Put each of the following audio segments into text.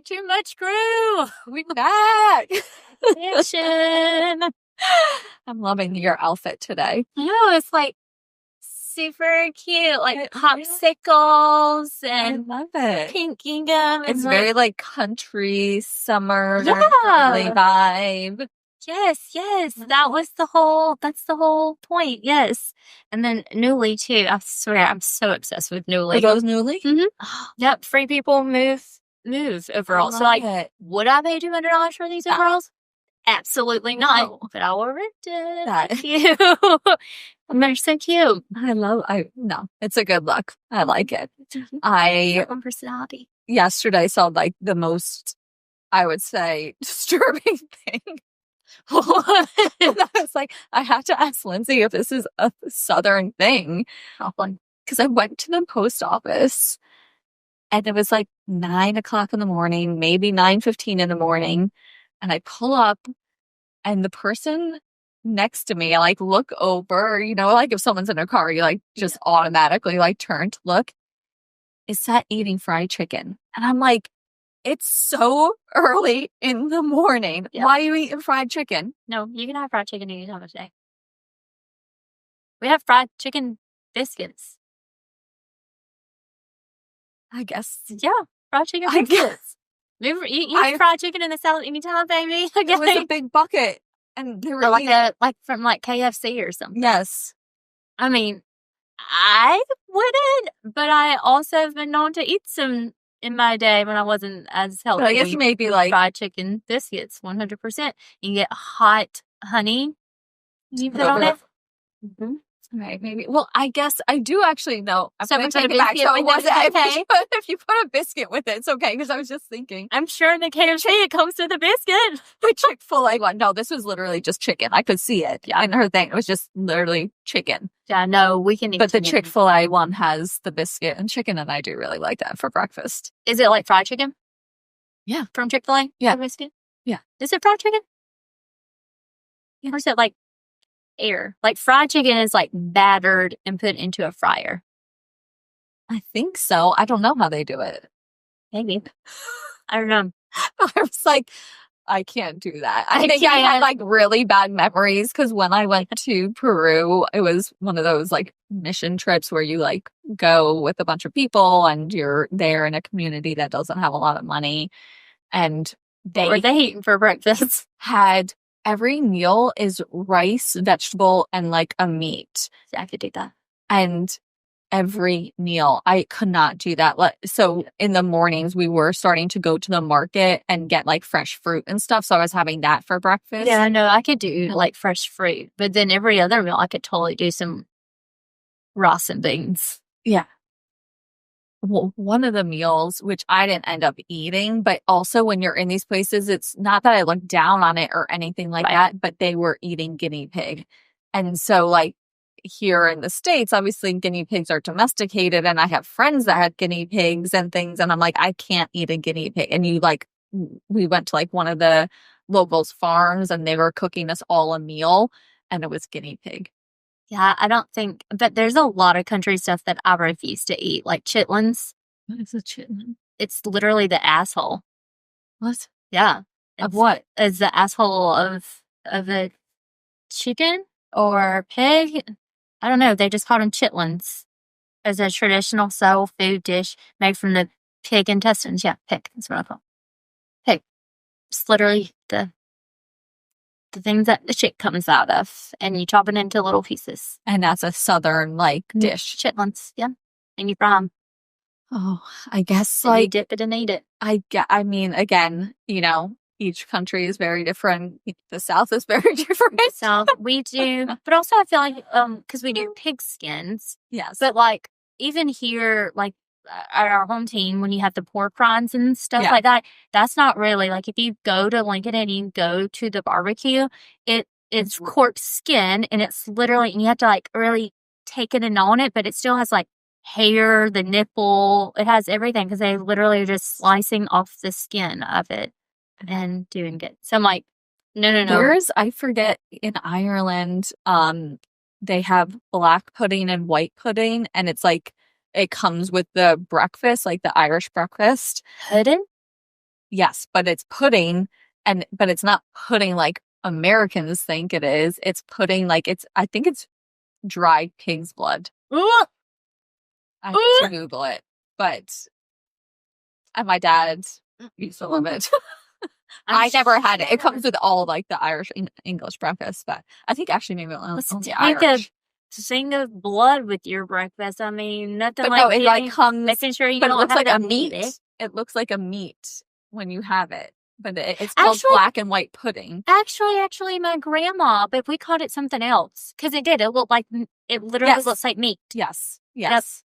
too much crew. We back. Action. I'm loving your outfit today. No, it's like super cute, like popsicles and I love it. pink gingham. It's very like country summer Yeah. vibe. Yes. That's the whole point. Yes. And then Newly too. I swear I'm so obsessed with Newly. Are those Newly? Mm-hmm. Yep. Free people move overalls. So like, would I pay $200 for these overalls? Absolutely not. No. But I will rent it. That- Thank you. They're so cute. No, it's a good look. I like it. Your own personality. Yesterday saw like the most, I would say, disturbing thing. And I was like, I have to ask Lindsay if this is a Southern thing. Because I went to the post office and it was like 9 o'clock in the morning, maybe 9:15 in the morning. And I pull up and the person next to me, I like look over, you know, like if someone's in a car, you like just automatically like turn to look, is that eating fried chicken? And I'm like, it's so early in the morning. Yeah. Why are you eating fried chicken? No, you can have fried chicken any time of day. We have fried chicken biscuits. I guess. Yeah, fried chicken I biscuits. Eat fried chicken in the salad anytime, baby. It was a big bucket. And they were like from like KFC or something. Yes. I mean, I wouldn't, but I also have been known to eat some in my day when I wasn't as healthy. But I guess maybe like fried chicken biscuits, 100%. You get hot honey. You put on it. Mm-hmm. Right, maybe. Well, I guess I do actually know. I'm So going to take it back. So it wasn't okay. If you put a biscuit with it, it's okay. Because I was just thinking. I'm sure in the KFC it comes with a biscuit. The Chick-fil-A one. No, this was literally just chicken. I could see it. Yeah. In her thing, it was just literally chicken. Yeah, no, we can eat But the chicken. Chick-fil-A one has the biscuit and chicken, and I do really like that for breakfast. Is it like fried chicken? Yeah. From Chick-fil-A? Yeah. Biscuit? Yeah. Is it fried chicken? Yeah. Or is it like air? Like fried chicken is like battered and put into a fryer. I think so. I don't know how they do it. Maybe. I don't know. I was like, I can't do that. I think I had like really bad memories because when I went to Peru, it was one of those like mission trips where you like go with a bunch of people and you're there in a community that doesn't have a lot of money. And what were they eating for breakfast? Had every meal is rice, vegetable, and like a meat. Yeah, I could do that. And every meal, I could not do that. So in the mornings, we were starting to go to the market and get like fresh fruit and stuff. So I was having that for breakfast. Yeah, no, I could do like fresh fruit. But then every other meal, I could totally do some rice and beans. Yeah. Well, one of the meals, which I didn't end up eating, but also when you're in these places, it's not that I look down on it or anything like that, but they were eating guinea pig. And so like here in the States, obviously guinea pigs are domesticated and I have friends that had guinea pigs and things. And I'm like, I can't eat a guinea pig. And we went to like one of the locals' farms and they were cooking us all a meal and it was guinea pig. Yeah, I don't think, but there's a lot of country stuff that I refuse to eat, like chitlins. What is a chitlin? It's literally the asshole. What? Yeah. Of what? Is the asshole of a chicken or pig? I don't know. They just call them chitlins as a traditional soul food dish made from the pig intestines. Yeah, pig. That's what I call it. Pig. It's literally the things that the shit comes out of, and you chop it into little pieces. And that's a Southern like dish. Chitlins, yeah. And you fry them. Oh, I guess like you dip it and eat it. I mean, again, you know, each country is very different. The South is very different. South, we do, but also I feel like because we do pig skins. Yes, but like even here, like at our home team, when you have the pork rinds and stuff like that, that's not really like if you go to Lincoln and you go to the barbecue, it's pork skin and it's literally, and you have to like really take it and on it, but it still has like hair, the nipple, it has everything because they literally are just slicing off the skin of it and doing it. So I'm like, no. Yours, I forget, in Ireland, they have black pudding and white pudding, and it's like it comes with the breakfast, like the Irish breakfast. Pudding? Yes, but it's pudding, but it's not pudding like Americans think it is. It's pudding like I think it's dried pig's blood. Ooh, I have ooh. to Google it, and my dad used to love it. I never had it. It comes with all like the Irish English breakfast, but I think actually maybe only Irish. Sing of blood with your breakfast. I mean, nothing But like no, it like comes. making sure you But it don't looks have like a to eat meat. it. It looks like a meat when you have it, but it's called black and white pudding. Actually, my grandma, but we called it something else because it did. It looked like it literally looks like meat. Yes,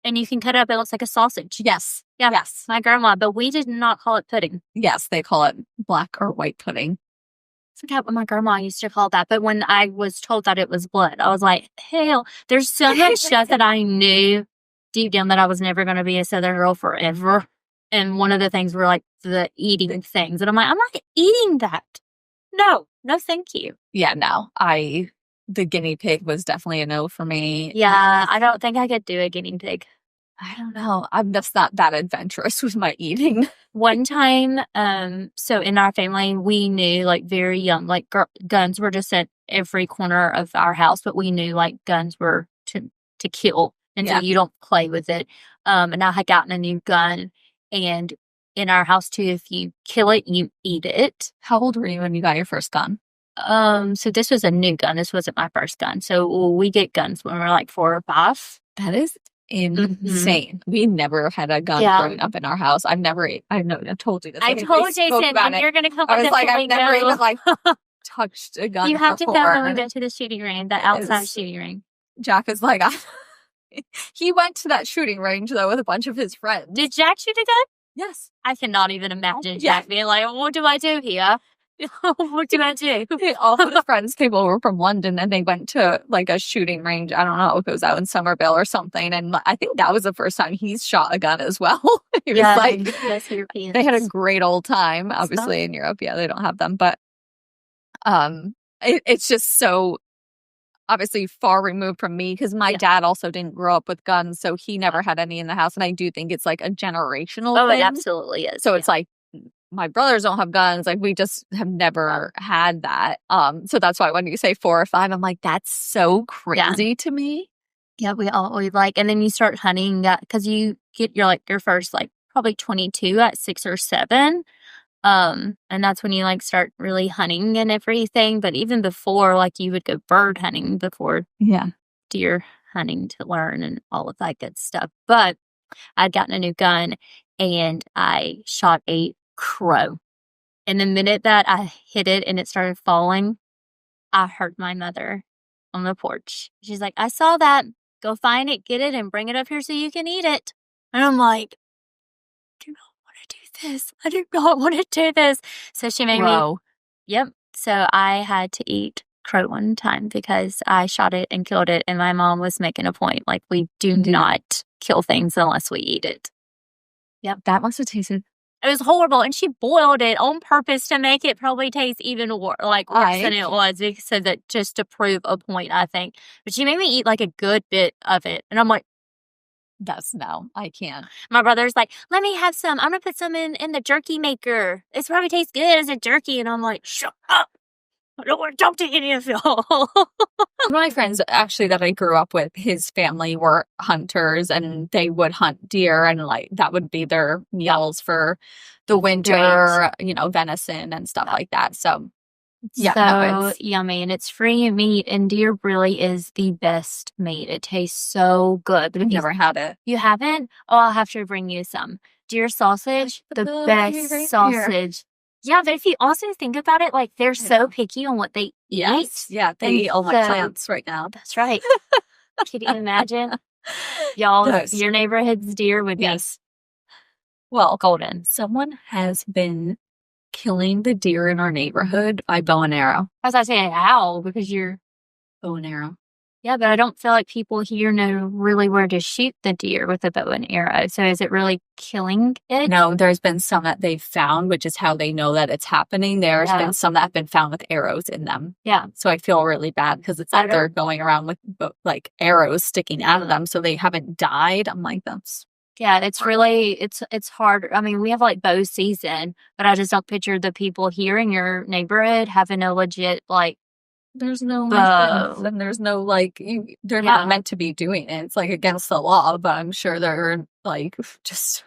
and you can cut it up. It looks like a sausage. Yes, yeah, yes. My grandma, but we did not call it pudding. Yes, they call it black or white pudding. I forgot what my grandma used to call that, but when I was told that it was blood, I was like, hell, there's so much stuff that I knew deep down that I was never going to be a Southern girl forever. And one of the things were like the eating things. And I'm like, I'm not eating that. No, thank you. Yeah, no, the guinea pig was definitely a no for me. Yeah, I don't think I could do a guinea pig. I don't know. I'm just not that adventurous with my eating. One time, so in our family, we knew like very young, like guns were just at every corner of our house, but we knew like guns were to kill, and so you don't play with it. And I had gotten a new gun, and in our house too, if you kill it, you eat it. How old were you when you got your first gun? So this was a new gun. This wasn't my first gun. So we get guns when we're like 4 or 5. That is insane. We never had a gun growing up in our house. I told you this. I told Jason, and you're going to come I was like, I've never even like touched a gun. You have to come when we go to the shooting range, the outside shooting range. Jack is like, he went to that shooting range though with a bunch of his friends. Did Jack shoot a gun? Yes. I cannot even imagine Jack being like, what do I do here? What do I do? All of his friends came over from London and they went to like a shooting range. I don't know if it was out in Somerville or something. And I think that was the first time he's shot a gun as well. He was like, they had a great old time. Obviously in Europe, they don't have them. But it's just so obviously far removed from me because my dad also didn't grow up with guns. So he never had any in the house. And I do think it's like a generational thing. It absolutely is. So it's like, my brothers don't have guns. Like we just have never had that. So that's why when you say 4 or 5, I'm like, that's so crazy to me. Yeah, we always like, and then you start hunting because you get your first like probably 22 at 6 or 7. And that's when you like start really hunting and everything. But even before, like you would go bird hunting before deer hunting to learn and all of that good stuff. But I'd gotten a new gun and I shot a crow. And the minute that I hit it and it started falling, I heard my mother on the porch. She's like, I saw that. Go find it, get it, and bring it up here so you can eat it. And I'm like, I do not want to do this. I do not want to do this. So she made me. Yep. So I had to eat crow one time because I shot it and killed it. And my mom was making a point. Like, we do not kill things unless we eat it. Yep. That must have tasted. It was horrible, and she boiled it on purpose to make it probably taste even worse than it was, because that just to prove a point, I think. But she made me eat like a good bit of it, and I'm like, I can't. My brother's like, let me have some. I'm gonna put some in the jerky maker. This probably tastes good as a jerky, and I'm like, shut up. I don't want to talk to any of y'all. My friends, actually, that I grew up with, his family were hunters and they would hunt deer and like that would be their meals for the winter, venison and stuff like that. So, yummy, and it's free meat, and deer really is the best meat. It tastes so good. But I've never had it. You haven't? Oh, I'll have to bring you some. Deer sausage, the best sausage. Yeah, but if you also think about it, like they're so picky on what they eat. Yeah, they eat all my plants right now. That's right. Can you imagine? Y'all, your neighborhood's deer would be golden. Someone has been killing the deer in our neighborhood by bow and arrow. I was saying how, because you're bow and arrow. Yeah, but I don't feel like people here know really where to shoot the deer with a bow and arrow. So is it really killing it? No, there's been some that they've found, which is how they know that it's happening. There's been some that have been found with arrows in them. Yeah. So I feel really bad because it's like they're going around with like arrows sticking out of them. So they haven't died. I'm like, that's Yeah, it's really it's hard. I mean, we have like bow season, but I just don't picture the people here in your neighborhood having a legit like There's no bow. fence and there's no like they're Yeah. not meant to be doing it. It's like against the law, but I'm sure they're like just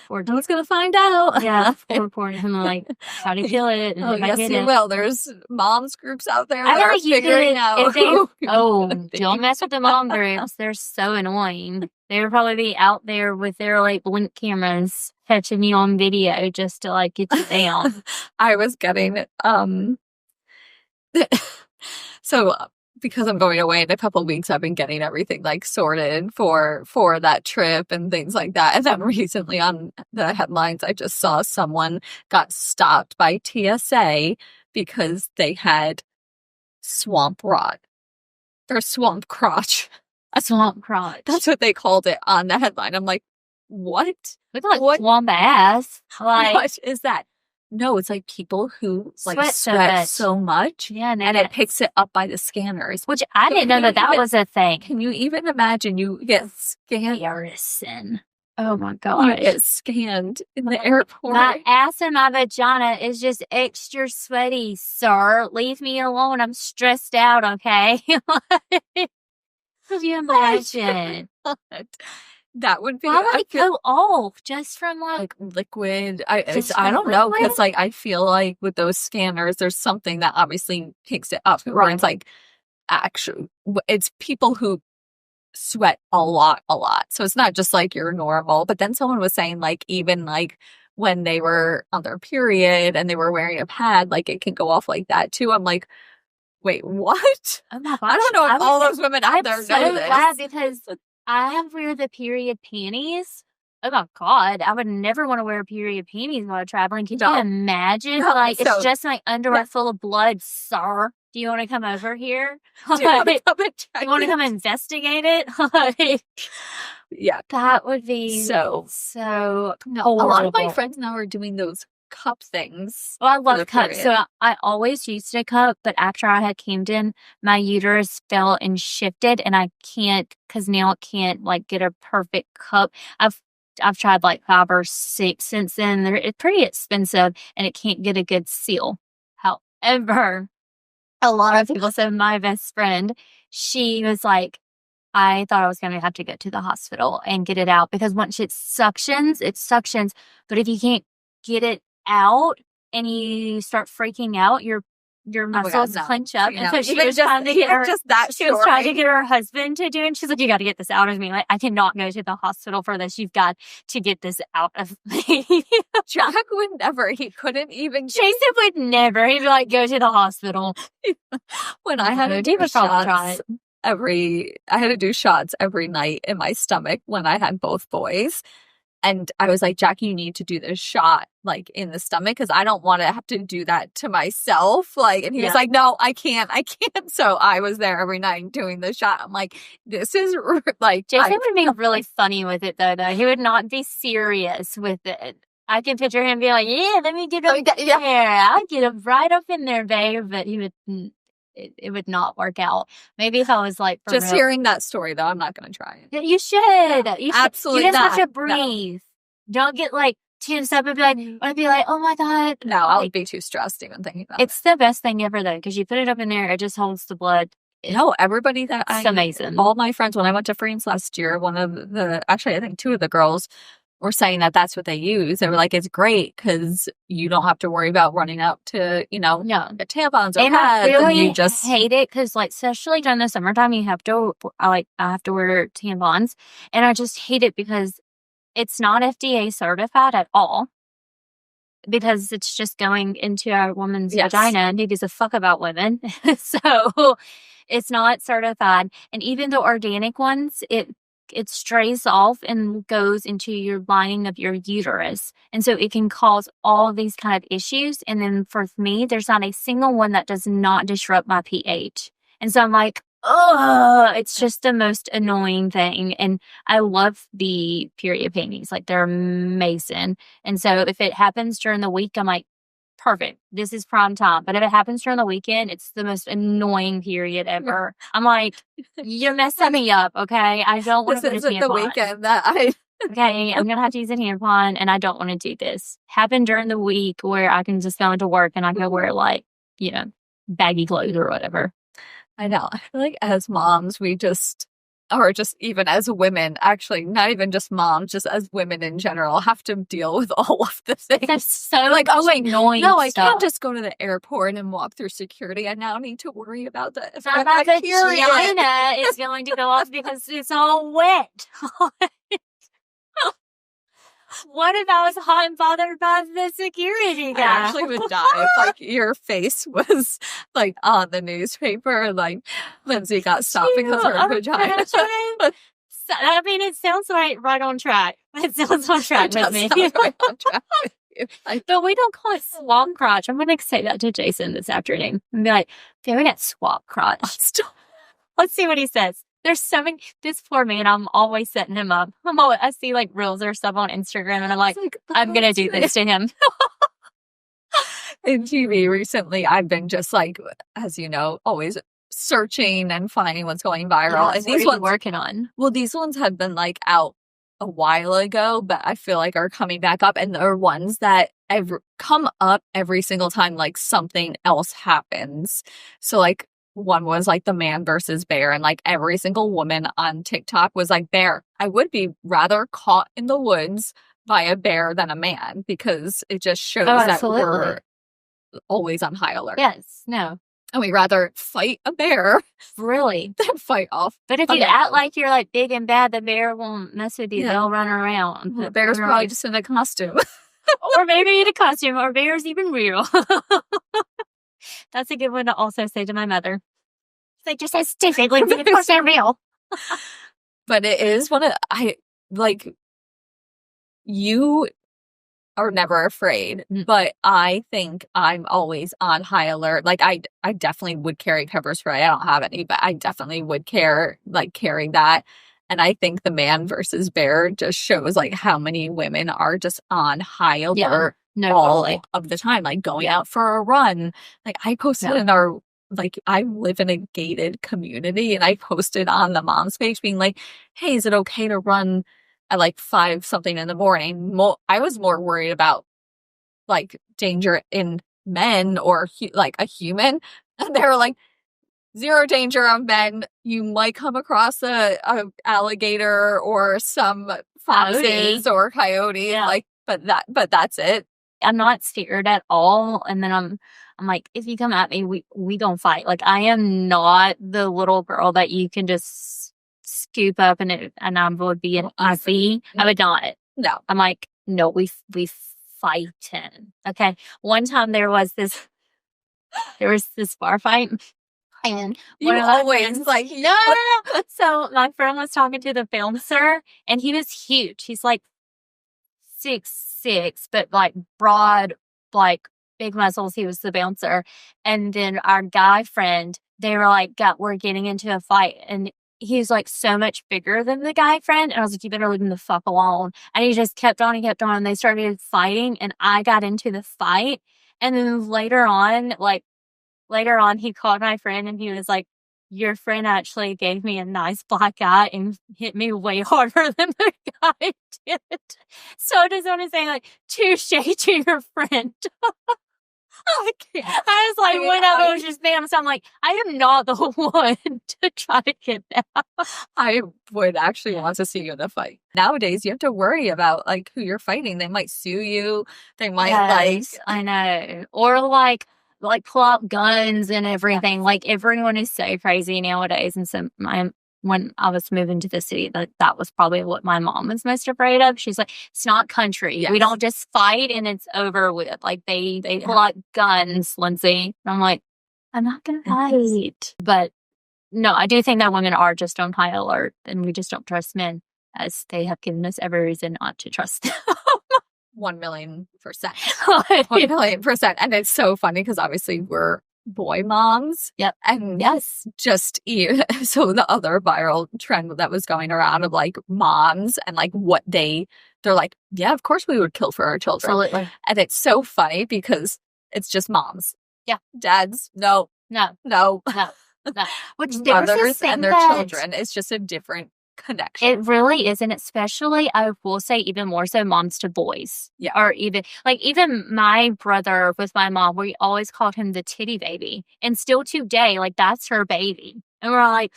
Or no one's gonna find out. yeah, report him like how to kill it and Oh, if I yes, get you it. will. There's moms groups out there I that are think you figuring could out if they who don't mess with the mom groups. They're so annoying. They would probably be out there with their like blink cameras catching you on video just to like get you down. I was getting so because I'm going away in a couple of weeks, I've been getting everything like sorted for that trip and things like that. And then recently on the headlines, I just saw someone got stopped by TSA because they had swamp rot or swamp crotch. A swamp crotch. That's what they called it on the headline. I'm like, what? Look like What? swamp ass. Like What is that? No, it's like people who like Sweat so sweat much. so much. yeah, And it picks it up by the scanners. which I didn't know that even- was a thing. Can you even imagine you get scanned? Garrison. Oh my You gosh. get scanned in the airport. My ass and my vagina is just extra sweaty, sir. Leave me alone. I'm stressed out, okay? Could you imagine? That would be Why would I it feel go off just from like like liquid. Just I from don't know liquid? because like I feel like with those scanners, there's something that obviously picks it up. Where Right. it's like actually, it's people who sweat a lot. So it's not just like you're normal. But then someone was saying like even like when they were on their period and they were wearing a pad, like it can go off like that too. I'm like, wait, what? oh my gosh. I don't know if would- all those women out I'm there so know glad this. because I wear the period panties. Oh my god, I would never want to wear period panties while traveling. Can No. you imagine? No, Like so- it's just my underwear Yeah. full of blood, sir. Do you want to come over here? Do you want to come and check You want to it? come investigate it? Like, Yeah. that would be So no. a lot of my horrible. friends now are doing those cup things. Well, I the love cups. So period. I always used a cup, but after I had Camden, my uterus fell and shifted, and I can't because now it can't like get a perfect cup. I've tried like 5 or 6 since then. It's pretty expensive, and it can't get a good seal. However, a lot of people said my best friend, she was like, I thought I was going to have to go to the hospital and get it out because once it suctions. But if you can't get it out and you start freaking out, your my God, muscles no. clench up. You And know, so she even was trying to get her. just that She was trying to story. get her husband to do it. And she's like, you got to get this out of me. Like, I cannot go to the hospital for this. You've got to get this out of me. Jack would never. He couldn't even get Jason would never. He'd be like, go to the hospital. when I had to No, do he would probably try shots I had to do shots every night in my stomach when I had both boys. And I was like, Jack, you need to do this shot like in the stomach because I don't want to have to do that to myself. Like, and he Yeah. was like, no, I can't. So I was there every night doing the shot. I'm like, this is like, Jason would be really funny with it, though. He would not be serious with it. I can picture him being like, yeah, let me get up Yeah. there. I'll get him right up in there, babe. But he would, it would not work out. Maybe if I was like, for just real. hearing that story though, I'm not going to try it. You should. You should. Absolutely You just have not. to breathe. Don't get like tense up and be like, oh my God. No, I Like, would be too stressed even thinking about it's the best thing ever, though, because you put it up in there, it just holds the blood. it. No, everybody that It's amazing. all my friends, when I went to France last year, actually, I think 2 of the girls were saying that that's what they use. They were like, it's great because you don't have to worry about running out to, Yeah. the tampons or And I pads. really And you just, hate it because, like, especially during the summertime, I have to wear tampons, and I just hate it because it's not FDA certified at all. Because it's just going into a woman's Yes. vagina, and who gives a fuck about women? So it's not certified. And even the organic ones, it strays off and goes into your lining of your uterus. And so it can cause all these kind of issues. And then for me, there's not a single one that does not disrupt my pH. And so I'm like, oh, it's just the most annoying thing. And I love the period panties. Like, they're amazing. And so if it happens during the week, I'm like, perfect. This is prime time. But if it happens during the weekend, it's the most annoying period ever. I'm like, you're messing me up, okay? I don't want this to isn't the weekend that I Okay, I'm gonna have to use a tampon, and I don't want to do this. Happened during the week where I can just go into work and I can wear like, baggy clothes or whatever. I know. I feel like as moms, we just, or just even as women, actually, not even just moms, just as women in general, have to deal with all of the things. That's so like, oh wait, annoying. No, I stuff. can't just go to the airport and walk through security. I now need to worry about that. If my vagina is going to go off because it's all wet. What if I was hot and bothered by the security guy? I actually would die if like your face was like on the newspaper, like Lindsay got stopped because of her vagina. I mean, it sounds like right on track. It sounds on track with me. Right on track with you. But we don't call it swap crotch. I'm going to say that to Jason this afternoon and be like, "Doing it swap crotch." Let's see what he says. There's so many, this poor man, I'm always setting him up. I see like reels or stuff on Instagram and I'm like I'm going to do this to him. In TV recently, I've been just like, as you know, always searching and finding what's going viral. And these ones working on. Well, these ones had been like out a while ago, but I feel like are coming back up. And they're ones that come up every single time like something else happens. So like, one was like the man versus bear, and like every single woman on TikTok was like, bear. I would be rather caught in the woods by a bear than a man, because it just shows that we're always on high alert. Yes, no. And we'd rather fight a bear really than fight off. But if you act like you're like big and bad, the bear won't mess with you. Yeah. They'll run around. The bear's probably just in a costume. Or maybe in a costume, or bear's even real. That's a good one to also say to my mother. They just say stupid, like, of course they're real. But it is one of, you are never afraid, but I think I'm always on high alert. Like, I definitely would carry pepper spray. I don't have any, but I definitely would carry that. And I think the man versus bear just shows, like, how many women are just on high alert. All of the time, like going out for a run. Like I posted in our, like I live in a gated community, and I posted on the mom's page being like, hey, is it okay to run at like 5 something in the morning? I was more worried about like danger in men or like a human. And they were like, 0 danger of men. You might come across a alligator or some foxes or coyote. Like, but that's it. I'm not scared at all. And then I'm like, if you come at me, we gonna fight. Like, I am not the little girl that you can just scoop up and I would be an easy. I would not. No. I'm like, no, we fighting. Okay. One time there was this bar fight. And you always like, no. So my friend was talking to the bouncer, and he was huge. He's like 6'6", but like broad, like big muscles. He was the bouncer. And then our guy friend, they were like, we're getting into a fight. And he's like so much bigger than the guy friend. And I was like, you better leave him the fuck alone. And he just kept on and kept on. And they started fighting, and I got into the fight. And then later on, he called my friend, and he was like, your friend actually gave me a nice black eye and hit me way harder than the guy did. So I just want to say, like, touche to your friend. I was like, whenever it was just bam, so I'm like, I am not the one to try to get that. I would actually want to see you in a fight. Nowadays, you have to worry about like who you're fighting. They might sue you. They might I know. Or like pull out guns and everything. Yes. Like, everyone is so crazy nowadays. And so when I was moving to the city, that was probably what my mom was most afraid of. She's like, it's not country. Yes. We don't just fight and it's over with. Like, they pull out guns, Lindsay. And I'm like, I'm not going to fight. But no, I do think that women are just on high alert, and we just don't trust men, as they have given us every reason not to trust them. 1,000,000%. 1,000,000%. And it's so funny because obviously we're boy moms. Yep. And yes, just so the other viral trend that was going around of like moms and like what they're like, yeah, of course we would kill for our children. Absolutely. And it's so funny because it's just moms. Yeah. Dads, no. Which mothers and their children. It's just a different connection. It really isn't, especially, I will say, even more so moms to boys. Yeah. Or even my brother with my mom, we always called him the titty baby. And still today, like, that's her baby. And we're like,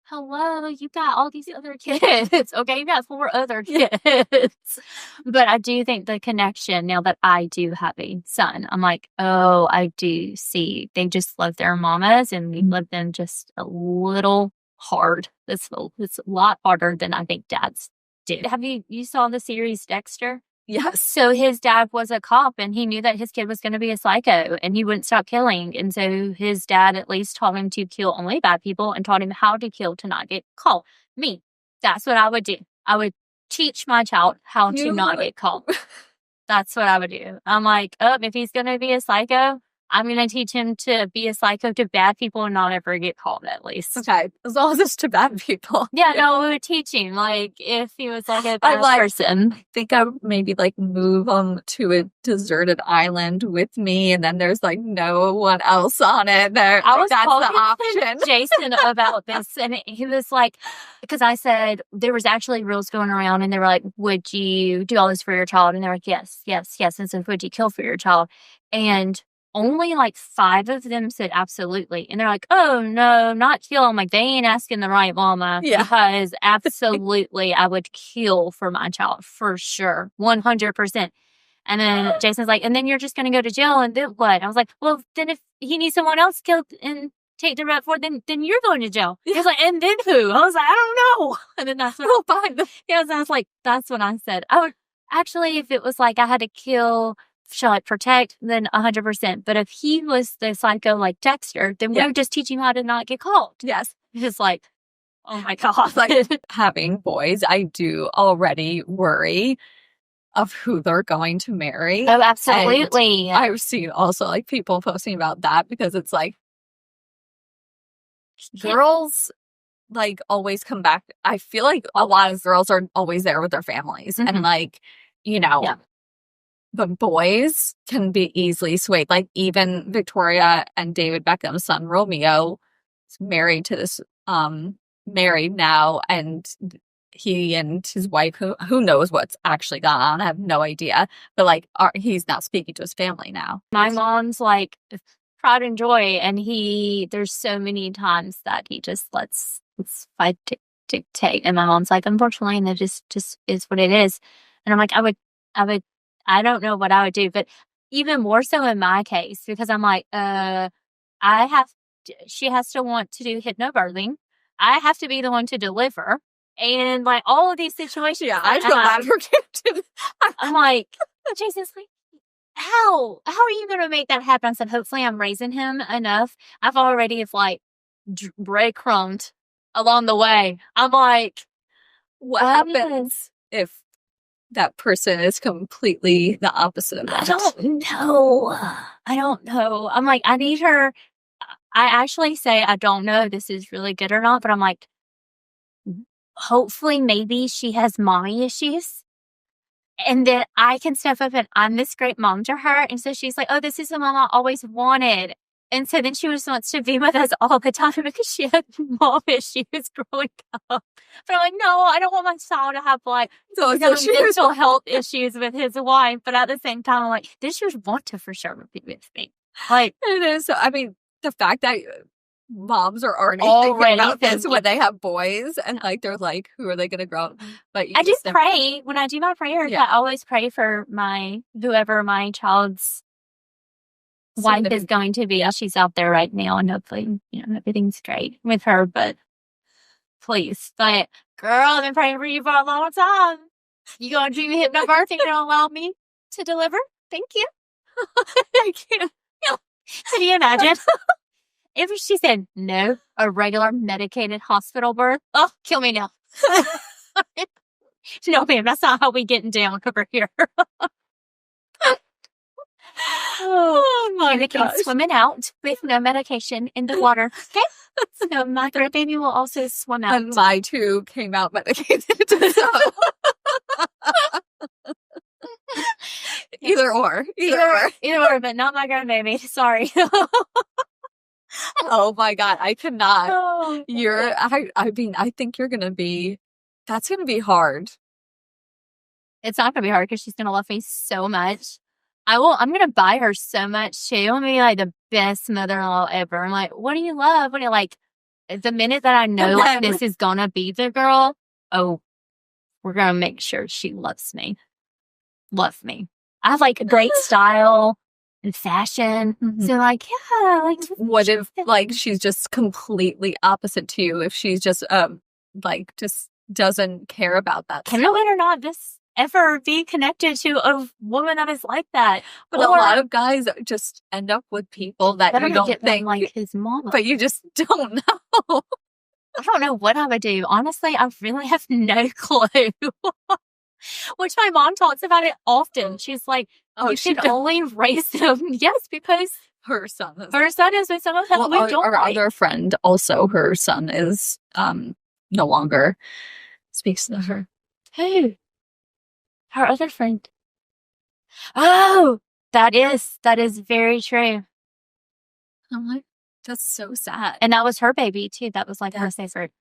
hello, you got all these other kids. Okay, you got 4 other kids. But I do think the connection, now that I do have a son, I'm like, oh, I do see. They just love their mamas, and we love them just a little hard. It's a lot harder than I think dads did. Have you saw the series Dexter? Yes. So his dad was a cop, and he knew that his kid was going to be a psycho, and he wouldn't stop killing. And so his dad at least taught him to kill only bad people and taught him how to kill to not get caught. Me, that's what I would do. I would teach my child how to not get caught. That's what I would do. I'm like, if he's going to be a psycho, I'm going to teach him to be a psycho to bad people and not ever get caught, at least. Okay. As long as it's to bad people. Yeah, no, we would teach him. Like, if he was like a bad person. I think I would maybe like move him to a deserted island with me, and then there's like no one else on it. That's the option. Jason about this, and he was like, because I said there was actually rules going around, and they were like, would you do all this for your child? And they were like, yes, yes, yes. And so would you kill for your child? And only like 5 of them said absolutely. And they're like, oh, no, not kill. I'm like, they ain't asking the right mama. Yeah. Because absolutely, I would kill for my child for sure. 100%. And then Jason's like, and then you're just going to go to jail. And then what? I was like, well, then if he needs someone else killed and take the rep for it, then you're going to jail. He was like, and then who? I was like, I don't know. And then that's what I was like, that's what I said. I would actually, if it was like I had to kill, shall I protect, then 100%. But if he was the psycho like Dexter, then we would just teach him how to not get caught. Yes. It's like, oh my God. Like, having boys, I do already worry of who they're going to marry. Oh, absolutely. And I've seen also like people posting about that, because it's like girls like always come back. I feel like a lot of girls are always there with their families, and like, but boys can be easily swayed. Like, even Victoria and David Beckham's son Romeo is married to this married now, and he and his wife, who knows what's actually gone on, I have no idea, but like he's not speaking to his family now. My mom's like pride and joy, and there's so many times that he just lets fight dictate, and my mom's like, unfortunately, and it just is what it is. And I'm like, I don't know what I would do, but even more so in my case, because I'm like, she has to want to do hypnobirthing. I have to be the one to deliver. And like all of these situations. Yeah, I feel bad for Captain. I'm like, Jason's like, how are you going to make that happen? I said, hopefully I'm raising him enough. I've already like breadcrumbed along the way. I'm like, what happens if that person is completely the opposite of that? I don't know. I'm like, I need her. I actually say, I don't know if this is really good or not, but I'm like, hopefully maybe she has mommy issues, and then I can step up and I'm this great mom to her. And so she's like, oh, this is the mom I always wanted. And so then she just wants to be with us all the time because she had mom issues growing up. But I'm like, no, I don't want my child to have like mental health issues with his wife. But at the same time, I'm like, this should want to for sure be with me. Like, it is. So, I mean, the fact that moms are already thinking about this when they have boys, and like they're like, who are they going to grow up? But I do pray when I do my prayers. I always pray for whoever my child's wife is going to be. Yeah. She's out there right now, and hopefully, everything's great with her. But please, girl, I've been praying for you for a long time. You gonna do hypnobirthing and allow me to deliver? Thank you. I can't. Can you imagine? If she said no, a regular medicated hospital birth, oh, kill me now. No, ma'am, that's not how we getting down over here. Oh my God! Swimming out with no medication in the water. Okay, so my third baby will also swim out. And my 2 came out medicated. Either or, but not my grandbaby. Sorry. Oh my God, I cannot. I mean, I think you're gonna be That's going to be hard. It's not going to be hard because she's going to love me so much. I'm going to buy her so much too. I'm going to be like the best mother-in-law ever. I'm like, what do you love? What do you like? The minute that I know like this is going to be the girl, oh, we're going to make sure she loves me. Love me. I have like great style and fashion. Mm-hmm. So like, yeah. Like, what if like she's just completely opposite to you? If she's just like just doesn't care about that. Can no or not this ever be connected to a woman that is like that? But a lot of guys just end up with people that you don't think like his mom. But you just don't know. I don't know what I would do. Honestly, I really have no clue. Which my mom talks about it often. She's like, you should only raise them. Yes, because her son is with someone that we don't our like. other friend, also her son is no longer speaks to her. Who? Her other friend. Oh, that is very true. I'm like, that's so sad. And that was her baby too. That was like her favorite.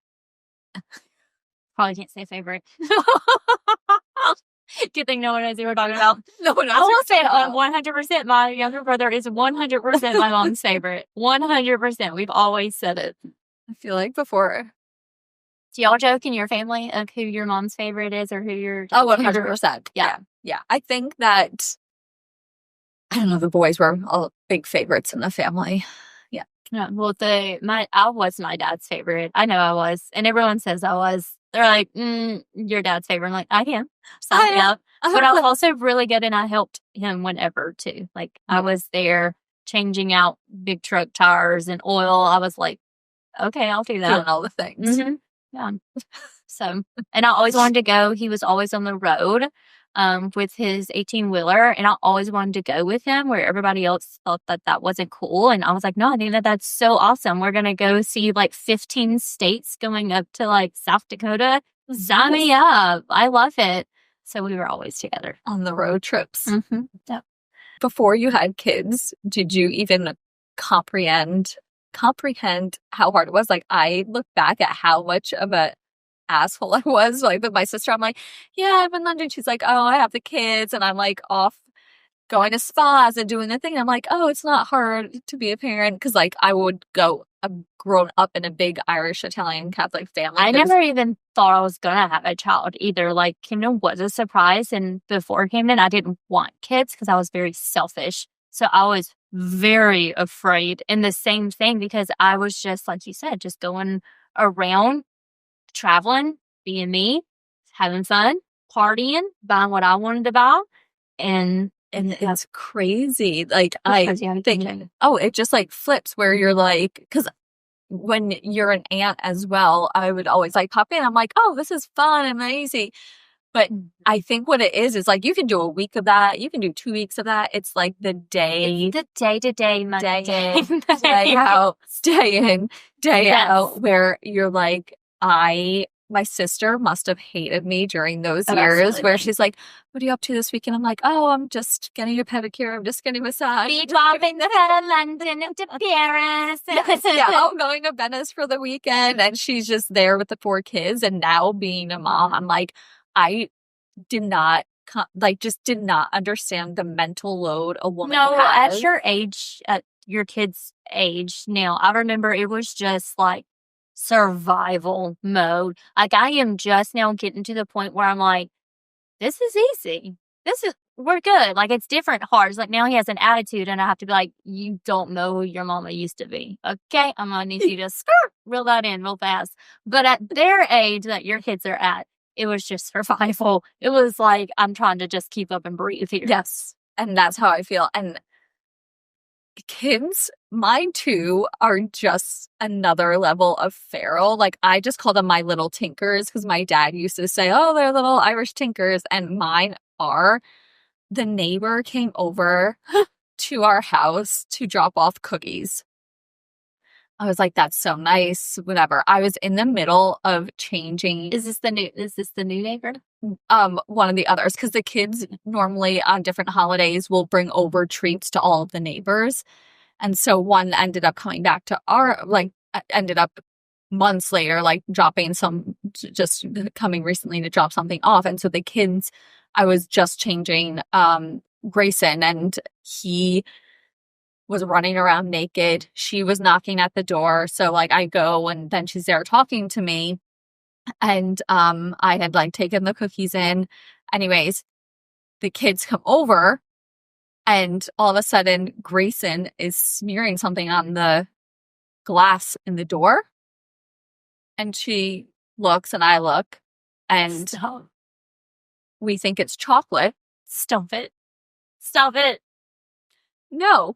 Probably can't say favorite. Good thing no one knows who we're talking about. No one knows. I will say 100%. My younger brother is 100% my mom's favorite. 100%. We've always said it. I feel like before. Do y'all joke in your family of who your mom's favorite is or who your 100%. Yeah. I think that I don't know. The boys were all big favorites in the family. Yeah. No, well, I was my dad's favorite. I know I was, and everyone says I was. They're like, your dad's favorite. I'm like, I am. But I was also really good, and I helped him whenever, too. Like, I was there changing out big truck tires and oil. I was like, okay, I'll do that. Doing all the things. Mm-hmm. Yeah. So, and I always wanted to go. He was always on the road with his 18-wheeler, and I always wanted to go with him where everybody else thought that wasn't cool. And I was like, no, I think that's so awesome. We're going to go see like 15 states going up to like South Dakota. Sign me up. I love it. So we were always together. On the road trips. Mm-hmm. Yeah. Before you had kids, did you even comprehend how hard it was? Like, I look back at how much of a asshole I was. Like, with my sister, I'm like, yeah, I'm in London. She's like, oh, I have the kids, and I'm like off going to spas and doing the thing. And I'm like, oh, it's not hard to be a parent because like I would go. I'm grown up in a big Irish, Italian, Catholic family. I never even thought I was gonna have a child either. Like, Camden was a surprise, and before Camden, I didn't want kids because I was very selfish. So I was very afraid. And the same thing because I was just, like you said, just going around, traveling, being me, having fun, partying, buying what I wanted to buy. And it's crazy. Like, I think, it just like flips where you're like, because when you're an aunt as well, I would always like pop in. I'm like, oh, this is fun and easy. But I think what it is like you can do a week of that. You can do 2 weeks of that. It's like the day. It's the day-to-day, Monday. Day in, day out, day in, day out, where you're like, my sister must have hated me during those years absolutely. Where she's like, what are you up to this weekend? I'm like, oh, I'm just getting a pedicure. I'm just getting a massage. Be dropping to London and to Paris. I'm going to Venice for the weekend. And she's just there with the 4 kids. And now being a mom, I'm like, I did not understand the mental load a woman has. At your age, at your kid's age now, I remember it was just like survival mode. Like, I am just now getting to the point where I'm like, this is easy. We're good. Like, it's different hard. It's like now he has an attitude and I have to be like, you don't know who your mama used to be. Okay? I'm going to need you to reel that in real fast. But at their age that your kids are at, it was just survival. It was like, I'm trying to just keep up and breathe here. Yes. And that's how I feel. And kids, mine too, are just another level of feral. Like, I just call them my little tinkers because my dad used to say, oh, they're little Irish tinkers. And mine are. The neighbor came over to our house to drop off cookies. I was like, that's so nice. Whatever. I was in the middle of changing. Is this the new neighbor? One of the others, because the kids normally on different holidays will bring over treats to all of the neighbors. And so one ended up coming back to ended up months later, like just coming recently to drop something off. And so the kids, I was just changing Grayson, and he was running around naked. She was knocking at the door. So like I go, and then she's there talking to me. And I had like taken the cookies in. Anyways, the kids come over, and all of a sudden Grayson is smearing something on the glass in the door. And she looks and I look, and we think it's chocolate. Stop it. Stop it. No,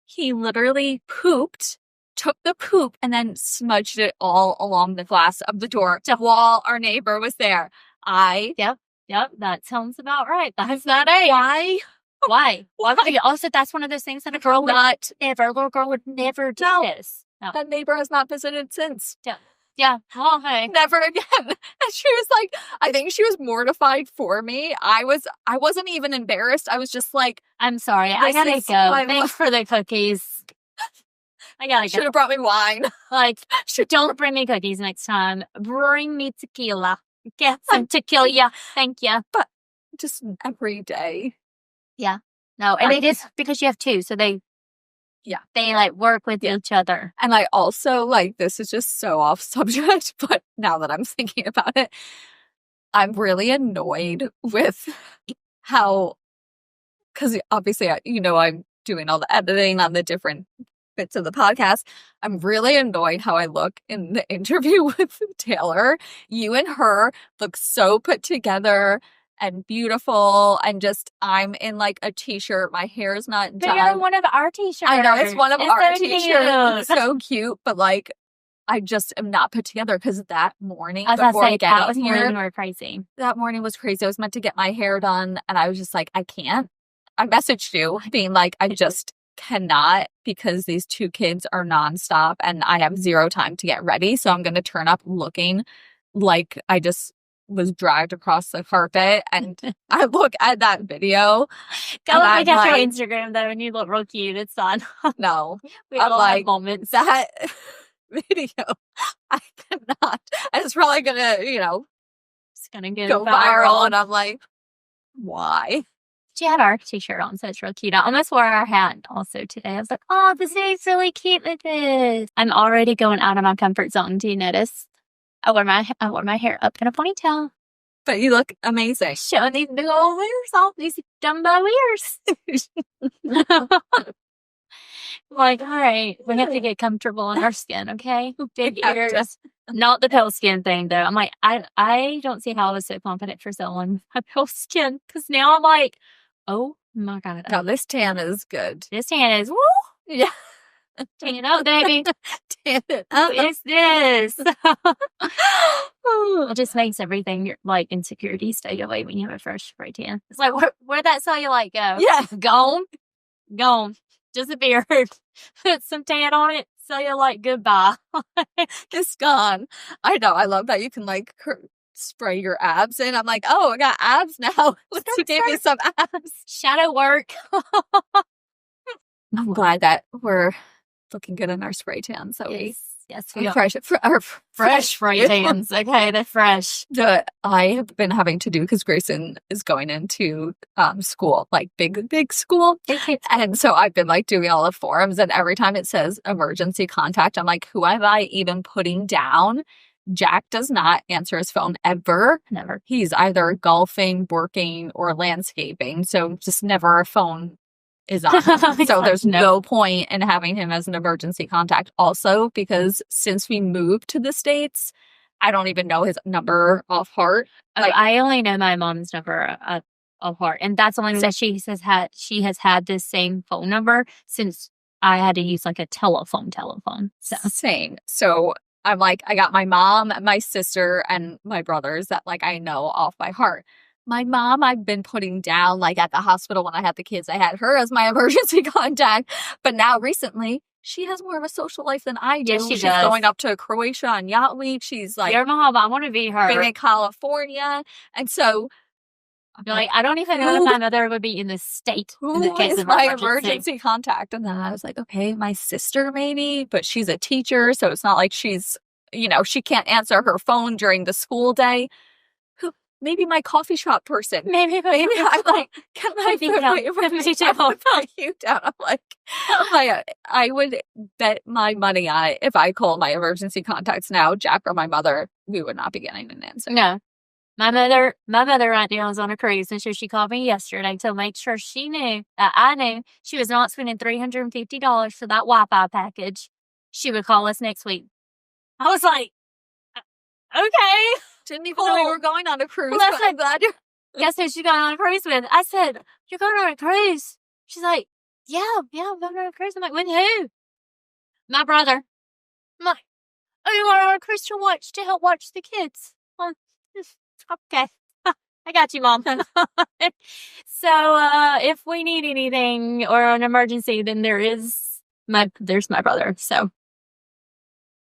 he literally took the poop, and then smudged it all along the glass of the door while our neighbor was there. Yep, that sounds about right. That's not it. Why? Also, that's one of those things that a little girl would never do this. No. That neighbor has not visited since. Yeah. Oh, hey. Never again. And she was like, I think she was mortified for me. I wasn't even embarrassed. I was just like, I'm sorry. I gotta go. Thanks for the cookies. I gotta go. Should have brought me wine. Like, don't bring me cookies next time. Bring me tequila. Get some tequila. Thank you. But just every day. Yeah. No, and it is because you have two, so they like work with each other. And I also like, this is just so off subject, but now that I'm thinking about it, I'm really annoyed with how, because obviously, I'm doing all the editing on the different bits of the podcast. I'm really annoyed how I look in the interview with Taylor. You and her look so put together and beautiful, and just I'm in like a t-shirt. My hair is not done. But you're in one of our t-shirts. I know, it's one of our so t-shirts. It's so cute, but like I just am not put together because that morning before I get here, were crazy. That morning was crazy. I was meant to get my hair done, and I was just like, I can't. I messaged you being like, I just cannot, because these two kids are nonstop and I have zero time to get ready. So I'm going to turn up looking like I just was dragged across the carpet. And I look at that video. Go look at your Instagram though, and you look real cute. It's on. No, we all like moments. That video, I cannot. And it's probably gonna, it's gonna go viral. And I'm like, why? She had our t-shirt on, so it's real cute. I almost wore our hat also today. I was like, oh, this is really cute with this. I'm already going out of my comfort zone. Do you notice? I wore my hair up in a ponytail. But you look amazing. Showing these big old ears off, these Dumbo ears. Like, all right, we have to get comfortable in our skin, okay? Big ears. Not the pale skin thing, though. I'm like, I don't see how I was so confident for so long with my pale skin. Because now I'm like, oh my God. No, this tan is good. This tan is, woo! Yeah. Tan up, baby. Tan it up. It's this. It just makes everything, like, insecurity stay away when you have a fresh spray tan. It's like, where'd that cellulite go? Yeah. Gone. Disappeared. Put some tan on it. Cellulite, goodbye. It's gone. I know. I love that you can, like, spray your abs in. I'm like, oh, I got abs now. Let's give me some abs. Shadow work. I'm glad that we're looking good in our spray tan. So yes, we are. Fresh spray tans. Okay, they're fresh. I have been having to do, because Grayson is going into school, like big school. And so I've been like doing all the forums, and every time it says emergency contact, I'm like, who am I even putting down? Jack does not answer his phone ever. Never. He's either golfing, working, or landscaping. So just never a phone is on. So there's no point in having him as an emergency contact. Also, because since we moved to the States, I don't even know his number off heart. Like, I only know my mom's number off heart. And that's only that she has had this same phone number since I had to use like a telephone. So same. So I'm like, I got my mom, my sister, and my brothers that like I know off by heart. My mom, I've been putting down, like at the hospital when I had the kids, I had her as my emergency contact. But now recently, she has more of a social life than I do. Yes, she's going up to Croatia on Yacht Week. She's like, your mom, I want to be her. Being in California. And so you're like, I don't even know if my mother would be in this state. Who is my emergency contact? And then I was like, okay, my sister maybe, but she's a teacher, so it's not like she's she can't answer her phone during the school day. Maybe my coffee shop person. Maybe I'm like, can I put you down? I'm like, I would bet my money on it. If I called my emergency contacts now, Jack or my mother, we would not be getting an answer. No. My mother right now is on a cruise, and so she called me yesterday to make sure she knew that I knew she was not spending $350 for that Wi-Fi package. She would call us next week. I was like, okay. Didn't even know we were going on a cruise. Well, I'm glad you're... Guess who she's going on a cruise with? I said, you're going on a cruise? She's like, yeah, I'm going on a cruise. I'm like, with who? My brother. I'm like, oh, you're going on a cruise to help watch the kids. Okay. I got you, Mom. So, if we need anything or an emergency, then there's my brother. So,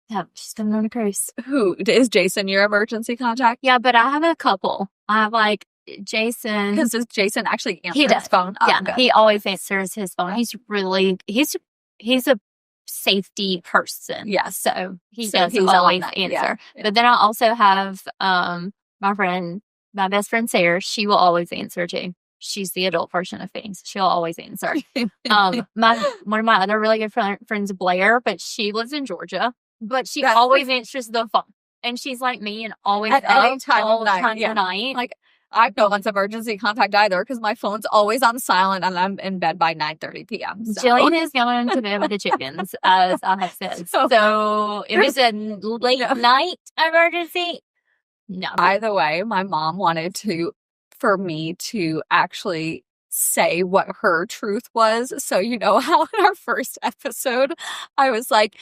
yeah, she's going on a cruise. Who is Jason your emergency contact? Yeah, but I have a couple. I have like Jason. Because does Jason actually answer his phone? Yeah, he always answers his phone. He's a safety person. Yeah. So he's always answer. Yeah. But then I also have my best friend Sarah. She will always answer too. She's the adult version of things. She'll always answer. One of my other really good friends, Blair, but she lives in Georgia. But she always answers the phone. And she's like me and always at any time all of night. Like, I no one's emergency contact either because my phone's always on silent and I'm in bed by 9:30 p.m. So. Jillian is going to bed with the chickens, as I have said. So if it's a late night emergency, no. Either way, my mom wanted for me to actually say what her truth was. So how in our first episode, I was like,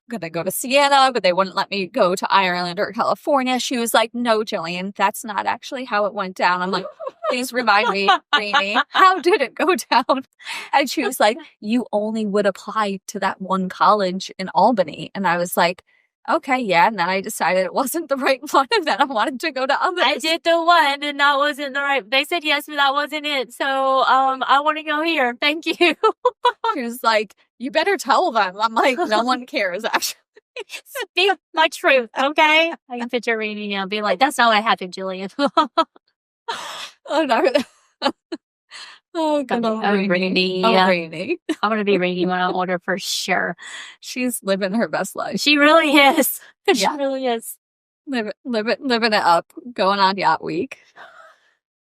going to go to Siena, but they wouldn't let me go to Ireland or California. She was like, no, Jillian, that's not actually how it went down. I'm like, please remind me, Rainey, how did it go down? And she was like, you only would apply to that one college in Albany. And I was like, okay, yeah. And then I decided it wasn't the right one, and then I wanted to go to others. I did the one, and that wasn't the right. They said yes, but that wasn't it. So, I want to go here. Thank you. She was like, you better tell them. I'm like, no one cares, actually. Speak my truth, okay? I can picture reading and be like, that's not what happened, Jillian. Oh, no. Oh, God. Rainy. Rainy. I'm going to be Rainy when I'm older for sure. She's living her best life. She really is. She really is. Living it up. Going on yacht week.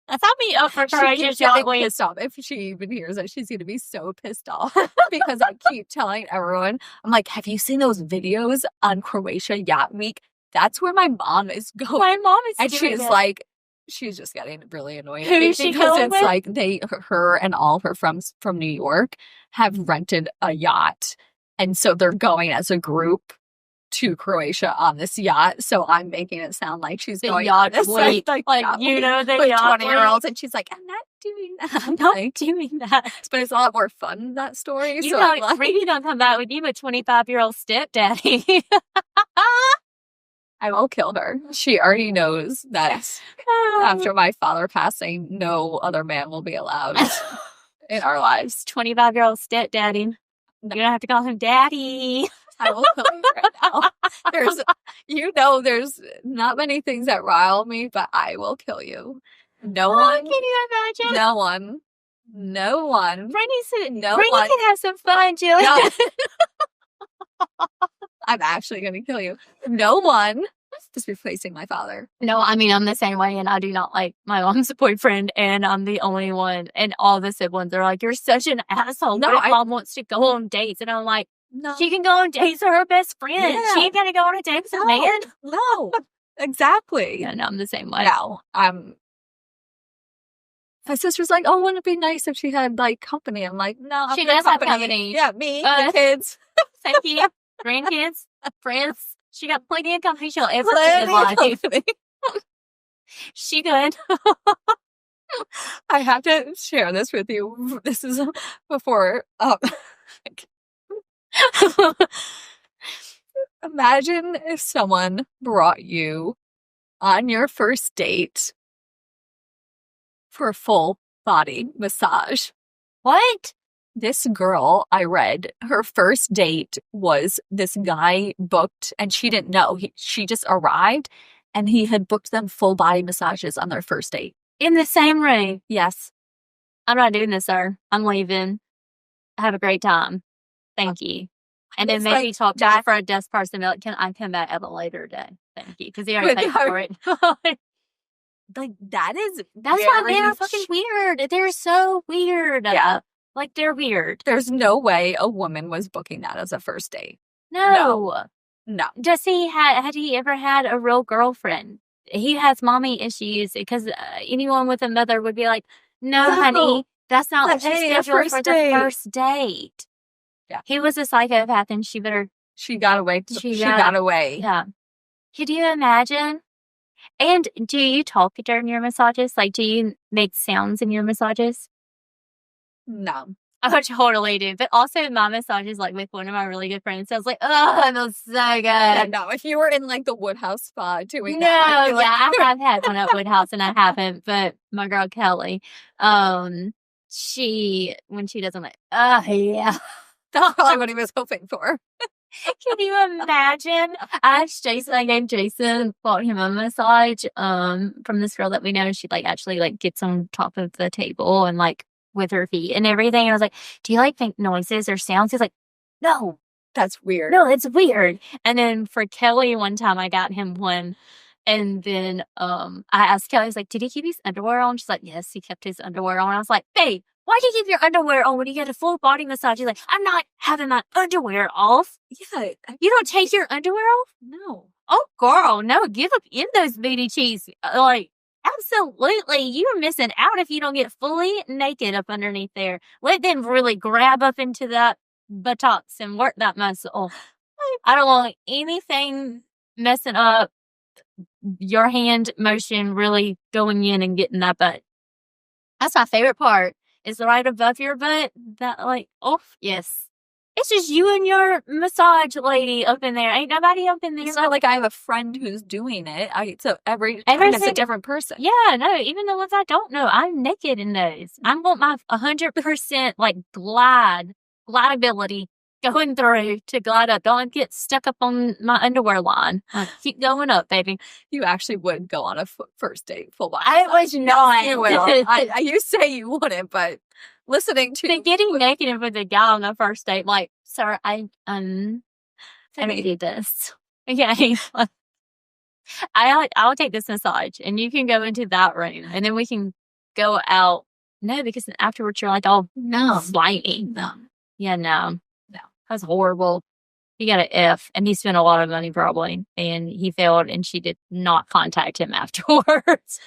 I'll be up for courageous yacht week. Pissed off. If she even hears it, she's going to be so pissed off because I keep telling everyone, I'm like, have you seen those videos on Croatia Yacht Week? That's where my mom is going. My mom is and she's like, she's just getting really annoyed at me because it's like her and all of her friends from New York have rented a yacht, and so they're going as a group to Croatia on this yacht. So I'm making it sound like she's the going yacht on this like the yacht with 20-year-olds, and she's like, I'm not doing that. I'm not doing that. But it's a lot more fun, that story. You know, Rainy don't come back with you, a 25-year-old stepdaddy. I will kill her. She already knows that after my father passing, no other man will be allowed in our lives. 25-year-old stepdaddy. No. You don't have to call him daddy. I will kill you right now. There's not many things that rile me, but I will kill you. No one. Can you imagine? No one. Rainy can have some fun, Jillian. No. I'm actually going to kill you. No one is replacing my father. No, I mean, I'm the same way, and I do not like my mom's boyfriend, and I'm the only one, and all the siblings are like, you're such an asshole. No, mom wants to go on dates, and I'm like, no. She can go on dates with her best friend. Yeah. She ain't going to go on a date with a man. No, exactly. Yeah, no, I'm the same way. No, my sister's like, oh, wouldn't it be nice if she had, like, company? I'm like, no. She does have company. Yeah, me, the kids. Thank you. Grandkids, friends. She got plenty of company. She'll ever in life. She good. I have to share this with you. This is before. Imagine if someone brought you on your first date for a full body massage. What? This girl, I read, her first date was this guy booked, and she didn't know. She just arrived, and he had booked them full body massages on their first date. In the same room. Yes. I'm not doing this, sir. I'm leaving. Have a great time. Thank you. And then It's maybe like talk to that- her for a desk person. Be like, can I come back at a later day? Thank you. Because he already paid for it. Like, that is That's why very they're fucking weird. They're so weird. Yeah. Like, they're weird. There's no way a woman was booking that as a first date. No. Does had he ever had a real girlfriend? He has mommy issues because anyone with a mother would be like, no, honey, that's not what you scheduled for the first date. Yeah. He was a psychopath and she got away. She got away. Yeah. Could you imagine? And do you talk during your massages? Like, do you make sounds in your massages? No. I would totally do. But also my massages, like with one of my really good friends. So I was like, oh, it feels so good. Yeah, no, if you were in like the Woodhouse spa doing no, that. No, yeah, I have had one at Woodhouse and I haven't. But my girl Kelly, she, when she does, I'm like, oh, yeah. That's probably what he was hoping for. Can you imagine? I asked Jason, I gave Jason, bought him a massage from this girl that we know. She like actually like gets on top of the table and like with her feet and everything. And I was like, do you like make noises or sounds? He's like, no. That's weird. No, it's weird. And then for Kelly, one time I got him one. And then I asked Kelly, I was like, did he keep his underwear on? She's like, yes, he kept his underwear on. I was like, babe, why do you keep your underwear on when you get a full body massage? He's like, I'm not having my underwear off. Yeah. You don't take your underwear off? No. Oh, girl, no, give up in those booty cheeks. Like, absolutely. You're missing out if you don't get fully naked up underneath there. Let them really grab up into that buttocks and work that muscle. I don't want anything messing up your hand motion really going in and getting that butt. That's my favorite part. Is right above your butt. That like, oh, yes. It's just you and your massage lady up in there. Ain't nobody up in there. It's not like I have a friend who's doing it. So every time it's a different person. Yeah, no, even the ones I don't know, I'm naked in those. I want my 100% like glideability going through to glide up. Don't get stuck up on my underwear line. Keep going up, baby. You actually would go on a first date full body. I was not. You will. You say you wouldn't, but listening to getting naked with a guy on the first date, like, sir, I don't do this. Okay. I'll take this massage and you can go into that room and then we can go out. No, because afterwards you're like, oh, no, slimy. No. Yeah, no. That's horrible. He got an F and he spent a lot of money probably and he failed and she did not contact him afterwards.